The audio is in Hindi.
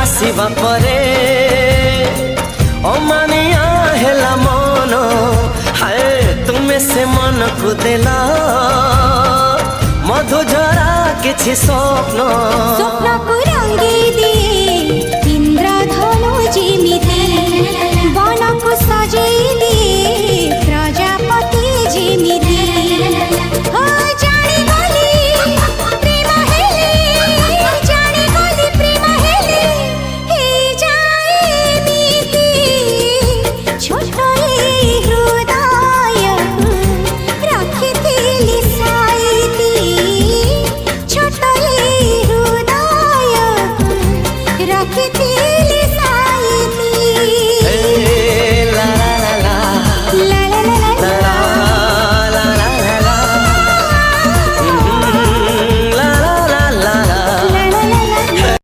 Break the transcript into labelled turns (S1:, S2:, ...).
S1: आसीबा परे अमानिया हेला मन हाय तुमे से मन को देला मधुझरा किछि स्वप्न
S2: स्वप्न को रंगी दिए इंद्रधनु जिमिति वन को सजई दिए प्रजापति जिमिति हो जानी गली प्रेम हेले जानी गली प्रेम हेले हे जाए नीति छोट हृदय रखिथिली साईती छोट हृदय रखिथिली साईती